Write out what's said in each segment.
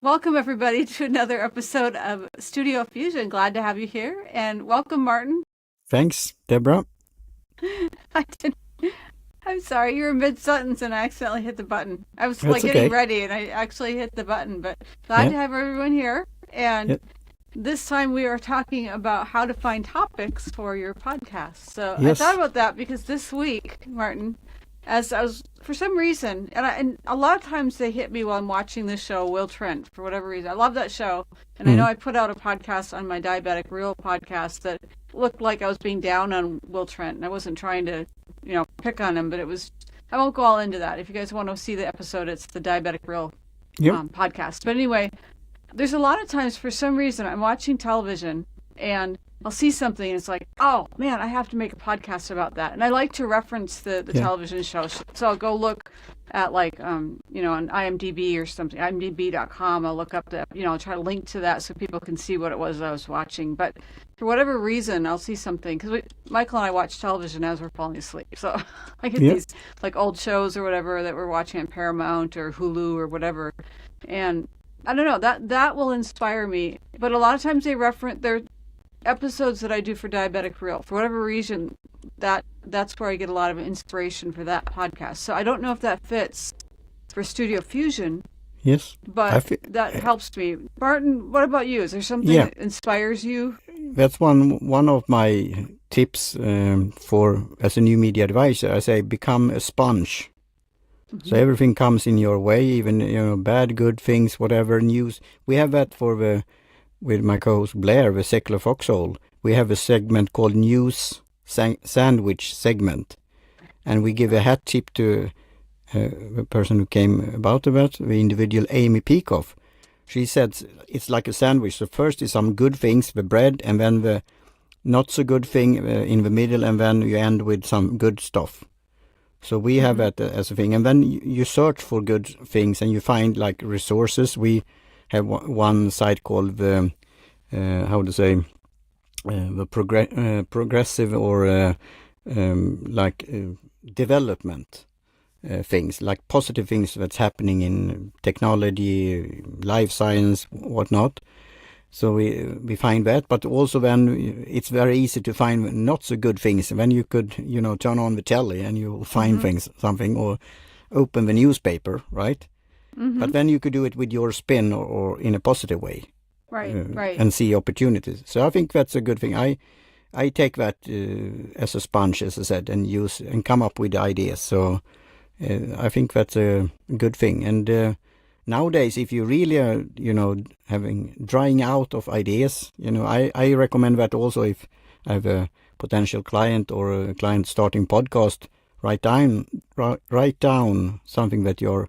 Welcome, everybody, to another episode of Studio Fusion. Glad to have you here. And welcome, Martin. Thanks, Deborah. I'm sorry, you were mid-sentence and I accidentally hit the button. I was That's getting okay. ready and I actually hit the button, but glad to have everyone here. And this time we are talking about how to find topics for your podcast. So I thought about that because this week, Martin, as I was, for some reason, and a lot of times they hit me while I'm watching this show, Will Trent, for whatever reason. I love that show. And I know I put out a podcast on my Diabetic Real podcast that looked like I was being down on Will Trent. And I wasn't trying to, pick on him, but it was, I won't go all into that. If you guys want to see the episode, it's the Diabetic Real podcast. But anyway, there's a lot of times, for some reason, I'm watching television and I'll see something and it's like, oh man, I have to make a podcast about that. And I like to reference the television show. So I'll go look at on IMDb or something, IMDb.com. I'll look up I'll try to link to that so people can see what it was I was watching. But for whatever reason, I'll see something because Michael and I watch television as we're falling asleep. So I get these old shows or whatever that we're watching on Paramount or Hulu or whatever. And I don't know, that will inspire me. But a lot of times they reference their episodes that I do for Diabetic Real. For whatever reason, that's where I get a lot of inspiration for that podcast. So I don't know if that fits for Studio Fusion. Yes. But that helps me. Martin, what about you? Is there something that inspires you? That's one of my tips for as a new media advisor. I say become a sponge. Mm-hmm. So everything comes in your way, even bad, good things, whatever news. We have that with my co-host Blair, the Secular Foxhole. We have a segment called News Sandwich segment. And we give a hat tip to the person who came about the individual Amy Peikoff. She said it's like a sandwich. So first is some good things, the bread, and then the not so good thing in the middle, and then you end with some good stuff. So we have that as a thing. And then you search for good things and you find resources. We have one site called the progressive or development things, like positive things that's happening in technology, life science, whatnot. So we find that, but also then it's very easy to find not so good things. Then you could turn on the telly and you'll find something, or open the newspaper, right? Mm-hmm. But then you could do it with your spin or in a positive way. Right. And see opportunities. So I think that's a good thing. I take that as a sponge, as I said, and use and come up with ideas. So I think that's a good thing. And nowadays, if you really are, drying out of ideas, I recommend that also if I have a potential client or a client starting podcast, write down something that you're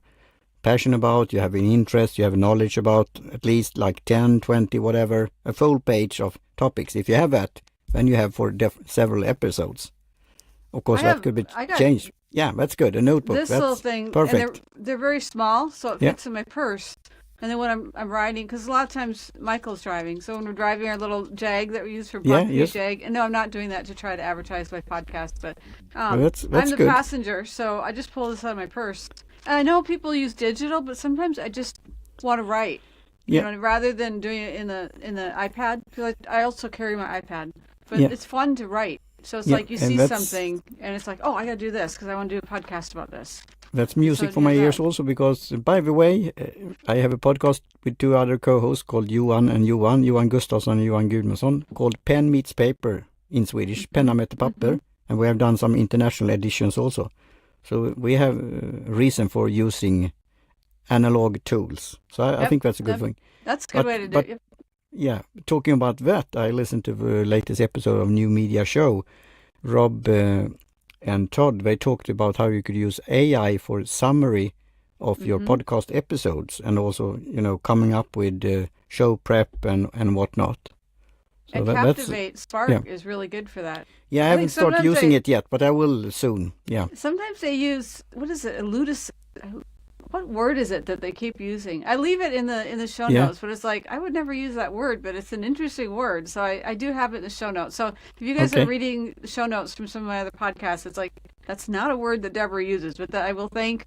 passionate about, you have an interest, you have knowledge about, at least 10, 20, whatever, a full page of topics. If you have that, then you have for several episodes. Of course, that could be changed. Yeah, that's good. A notebook. This little thing, perfect. And they're very small, so it fits in my purse. And then when I'm riding, because a lot of times Michael's driving, so when we're driving our little Jag that we use for Jag, and no, I'm not doing that to try to advertise my podcast, but that's I'm the passenger, so I just pull this out of my purse. And I know people use digital, but sometimes I just want to write, rather than doing it in the iPad. Because I also carry my iPad, but it's fun to write. So it's like you see something, and it's like, oh, I got to do this because I want to do a podcast about this. That's music for my ears also, because, by the way, I have a podcast with two other co-hosts called Johan Gustafsson and Johan Gudmundsson, called Pen Meets Paper in Swedish, Penna möter papper, and we have done some international editions also. So we have a reason for using analog tools. So I think that's a good thing. That's a good way to do it. Yeah, talking about that, I listened to the latest episode of New Media Show. Rob and Todd, they talked about how you could use AI for summary of your podcast episodes, and also, coming up with show prep and whatnot. So and Captivate Spark is really good for that. Yeah, I haven't started using it yet, but I will soon. Yeah. Sometimes they use, what is it, what word is it that they keep using? I leave it in the show notes, but it's like, I would never use that word, but it's an interesting word. So I do have it in the show notes. So if you guys are reading show notes from some of my other podcasts, it's like, that's not a word that Deborah uses, but that I will thank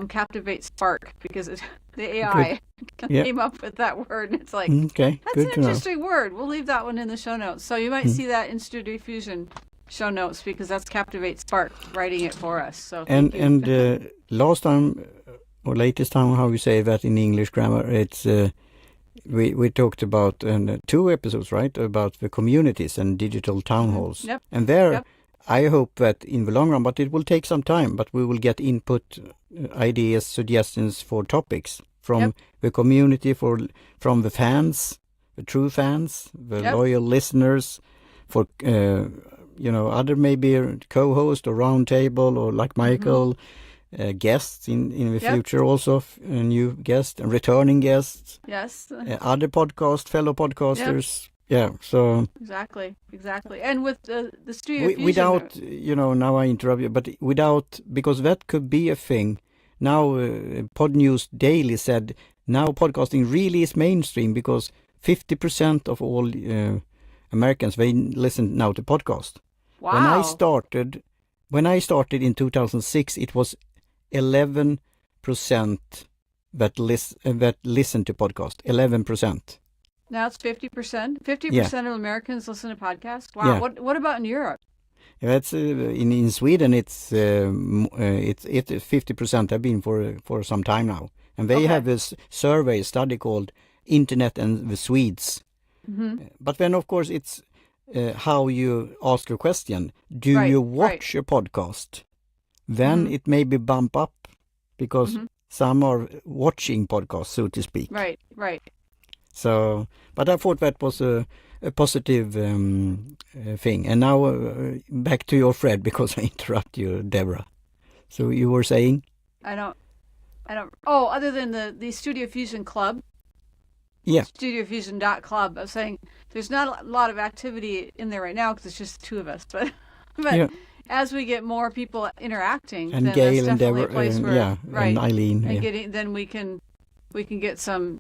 Captivate Spark, because the AI came up with that word. And it's like, okay, that's good an to know. interesting word. We'll leave that one in the show notes. So you might see that in Studio Fusion show notes, because that's Captivate Spark writing it for us. So last time or latest time, how you say that in English grammar, it's we talked about 2 episodes, right, about the communities and digital town halls. Yep. And there, I hope that in the long run, but it will take some time, but we will get input, ideas, suggestions for topics from the community, from the fans, the true fans, the loyal listeners, for other maybe co-host or round table, or like Michael, guests in the future also, new guests and returning guests. Yes. Other fellow podcasters. Yeah, so exactly. And with the Studio Fusion, without, now I interrupt you, but without, because that could be a thing. Now, Pod News Daily said now podcasting really is mainstream, because 50% of all Americans, they listen now to podcast. Wow. When I started in 2006, it was 11% that listen to podcast. 11%. Now it's 50%. 50% of Americans listen to podcasts. Wow. Yeah. What about in Europe? That's in Sweden. It's 50% have been for some time now, and they have this survey study called Internet and the Swedes. But then, of course, it's how you ask your question. Do you watch a podcast? Then it may be bump up, because some are watching podcasts, so to speak. Right. So, but I thought that was a positive thing. And now back to your Fred, because I interrupt you, Deborah. So you were saying? I don't. Oh, other than the Studio Fusion Club. Yeah. StudioFusion.club. I was saying there's not a lot of activity in there right now, because it's just 2 of us. But as we get more people interacting, and then Gail that's and definitely Deborah, a place where, and Eileen, and then we can get some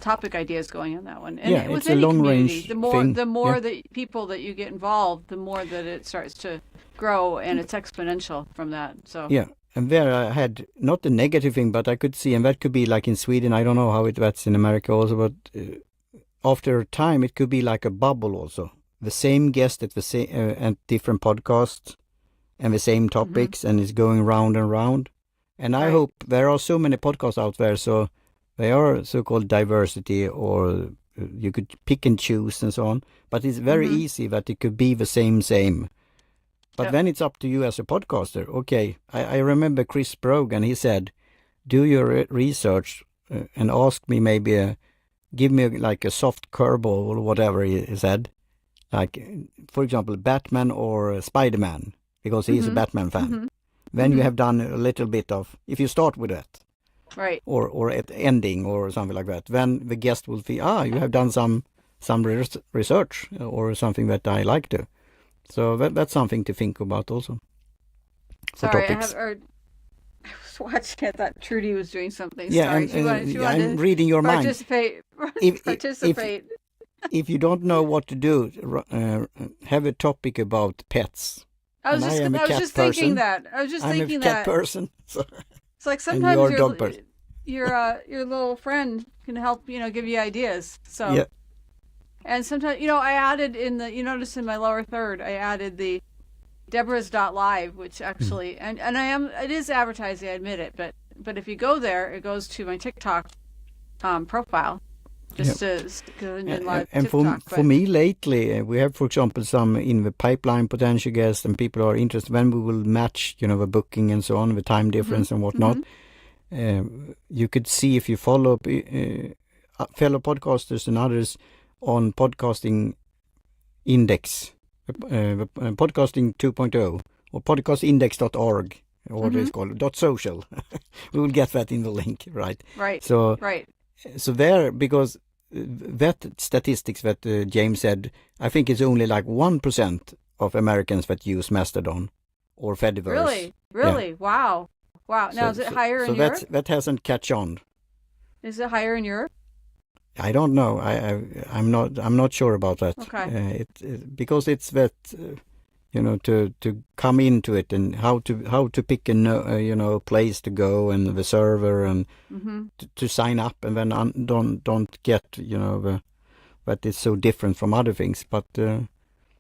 topic ideas going on that one. And it's a long range thing. The more that people that you get involved, the more that it starts to grow, and it's exponential from that. So and there I had not a negative thing, but I could see, and that could be like in Sweden. I don't know how that's in America also, but after a time it could be like a bubble also. The same guest at the same at different podcasts and the same topics, and it's going round and round. And I hope there are so many podcasts out there, so they are so-called diversity, or you could pick and choose and so on. But it's very easy that it could be the same. But then it's up to you as a podcaster. Okay, I remember Chris Brogan, he said, do your research and ask me maybe, give me like a soft curveball or whatever he said. Like, for example, Batman or Spider-Man, because he's a Batman fan. Then you have done a little bit of, if you start with that. Right. Or at ending or something like that. Then the guest will see, you have done some research or something that I like to. So that's something to think about also. Sorry, I was watching. I thought Trudy was doing something. Yeah, Sorry. I'm reading your mind. Participate. If you don't know what to do, have a topic about pets. I was just thinking that. I'm a cat person. So. It's like sometimes your little friend can help, give you ideas. So. Yeah. And sometimes, I added you notice in my lower third, I added the Deborah's.live, which actually, and it is advertising, I admit it, but if you go there, it goes to my TikTok profile, just to go in live and TikTok. For me lately, we have, for example, some in the pipeline potential guests, and people are interested when we will match, the booking and so on, the time difference and whatnot. You could see if you follow fellow podcasters and others on Podcasting Index, Podcasting 2.0, or podcastindex.org, or what it's called, .social. We will get that in the link, right? Right. So there, because that statistics that James said, I think it's only like 1% of Americans that use Mastodon or Fediverse. Really? Yeah. Wow. Now, is it higher in Europe? So that hasn't catch on. Is it higher in Europe? I don't know. I'm not sure about that. Okay. Because it's that to come into it and how to pick a place to go and the server and to sign up, and then don't get that it's so different from other things. But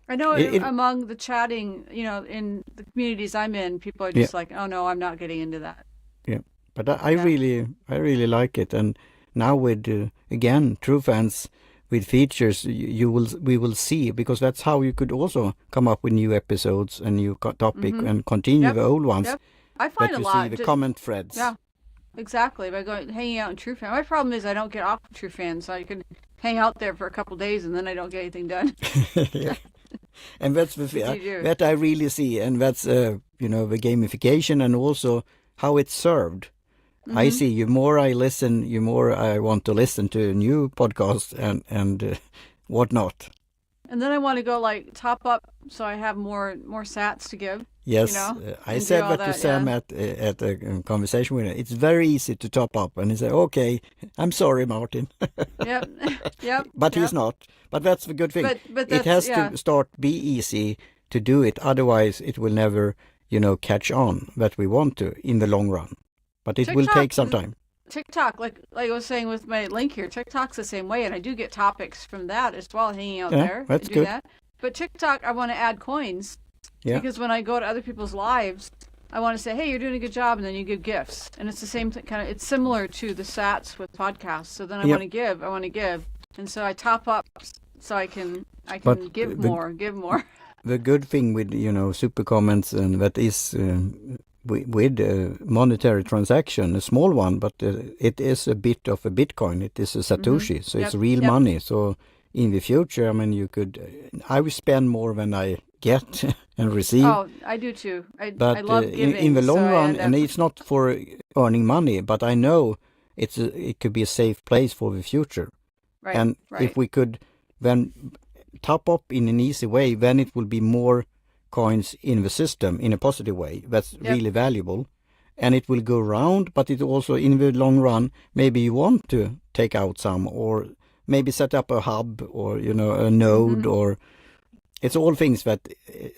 I know among the chatting, in the communities I'm in, people are just like, oh no, I'm not getting into that. Yeah, but I really like it, and now with again true fans. With features, we will see, because that's how you could also come up with new episodes and new topic and continue the old ones. Yep. I find a lot. See the comment threads. Yeah, exactly. By hanging out in True Fan. My problem is I don't get off of True Fan, so I can hang out there for a couple of days and then I don't get anything done. Yeah. And that's that I really see, and that's the gamification and also how it's served. I see, you more I listen, you more I want to listen to new podcasts and whatnot. And then I want to go top up so I have more sats to give. Yes, I said that to Sam at a conversation with him. It's very easy to top up, and he said, "Okay, I'm sorry, Martin." Yep. But he's not. But that's the good thing. But it has to be easy to do it. Otherwise, it will never, catch on that we want to in the long run. But it will take some time. TikTok, like I was saying with my link here, TikTok's the same way, and I do get topics from that as well, hanging out there. That's good. But TikTok, I want to add coins, because when I go to other people's lives, I want to say, hey, you're doing a good job, and then you give gifts. And it's the same thing, it's similar to the sats with podcasts. So then I want to give. And so I top up so I can give more. The good thing with, super comments, and that is... with a monetary transaction, a small one, but it is a bit of a Bitcoin. It is a Satoshi, so it's real money. So in the future, I will spend more than I get and receive. Oh, I do too. I love giving. In the long run, and it's not for earning money, but I know it could be a safe place for the future. Right. And if we could then top up in an easy way, then it will be more coins in the system in a positive way. That's really valuable, and it will go round, but it also in the long run, maybe you want to take out some, or maybe set up a hub, or a node, or it's all things that,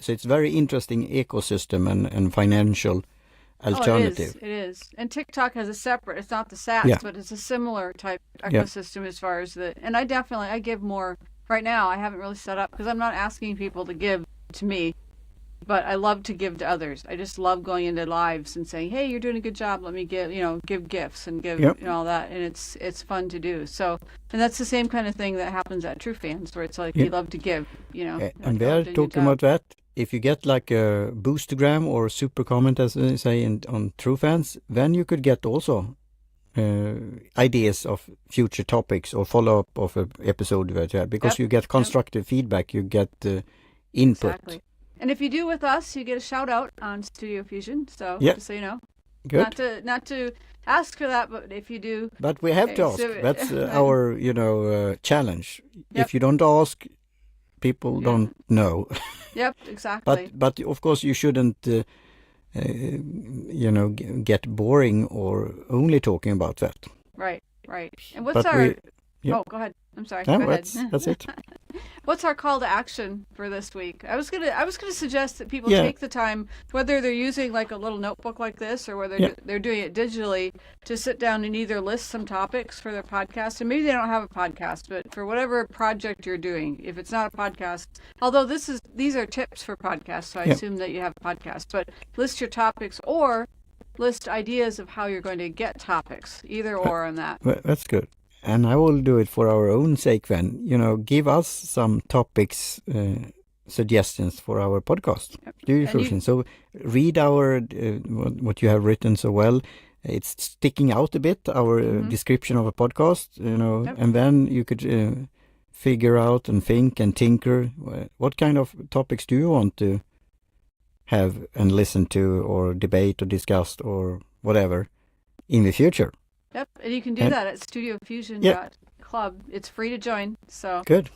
so it's very interesting ecosystem and financial alternative. It is. And TikTok has a separate, it's not the sats, but it's a similar type ecosystem as far as and I give more right now. I haven't really set up, because I'm not asking people to give to me. But I love to give to others. I just love going into lives and saying, "Hey, you're doing a good job. Let me give gifts and give all that." And it's fun to do. So, and that's the same kind of thing that happens at True Fans, where it's like you love to give. And they're talking about that. If you get like a boostergram or super comment, as they say on True Fans, then you could get also ideas of future topics or follow up of an episode that you had, because you get constructive feedback. You get input. Exactly. And if you do with us, you get a shout out on Studio Fusion. So just so you know, good. Not to ask for that, but if you do, but we have to ask. That's our challenge. If you don't ask, people don't know. Yep, exactly. But of course you shouldn't get boring or only talking about that. Right. And what's our? Oh, go ahead. I'm sorry. No, go ahead. That's it. What's our call to action for this week? I was gonna suggest that people take the time, whether they're using like a little notebook like this or whether they're doing it digitally, to sit down and either list some topics for their podcast, and maybe they don't have a podcast, but for whatever project you're doing, if it's not a podcast, although these are tips for podcasts, so I assume that you have a podcast, but list your topics or list ideas of how you're going to get topics, either or on that. That's good. And I will do it for our own sake then. Give us some topics, suggestions for our podcast. So read our what you have written so well. It's sticking out a bit, our description of a podcast, and then you could figure out and think and tinker. What kind of topics do you want to have and listen to or debate or discuss or whatever in the future? Yep, and you can do that at studiofusion.club. It's free to join, so good.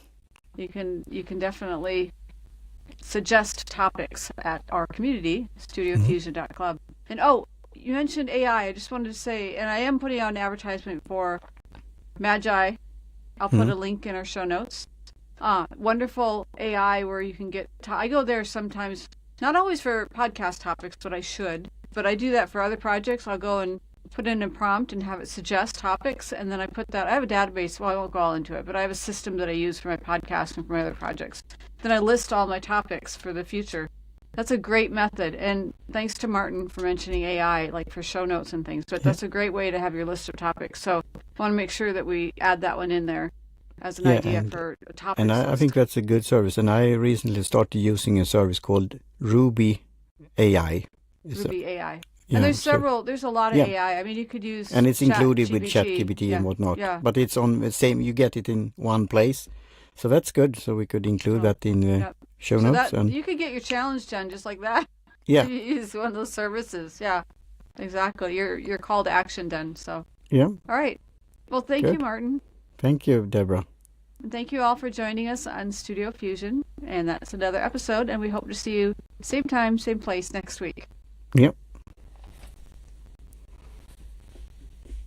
You can definitely suggest topics at our community, studiofusion.club. And you mentioned AI. I just wanted to say, and I am putting out an advertisement for Magi. I'll put a link in our show notes. wonderful AI where you can get, I go there sometimes, not always for podcast topics, but I should, but I do that for other projects. I'll go and put in a prompt and have it suggest topics, and then I put that, I have a database, well, I won't go all into it, but I have a system that I use for my podcast and for my other projects. Then I list all my topics for the future. That's a great method, and thanks to Martin for mentioning AI, like for show notes and things, but that's a great way to have your list of topics. So I want to make sure that we add that one in there as an idea for a topic. And I think that's a good service, and I recently started using a service called Ruby AI. Ruby AI. Yeah, and there's a lot of AI. I mean, you could use and it's included with ChatGPT and whatnot. Yeah. But it's on the same, you get it in one place. So that's good. So we could include that in the show notes. And you could get your challenge done just like that. Yeah. You use one of those services. Yeah, exactly. Your call to action done. So. Yeah. All right. Well, thank you, Martin. Thank you, Deborah. And thank you all for joining us on Studio Fusion. And that's another episode. And we hope to see you same time, same place next week. Yep.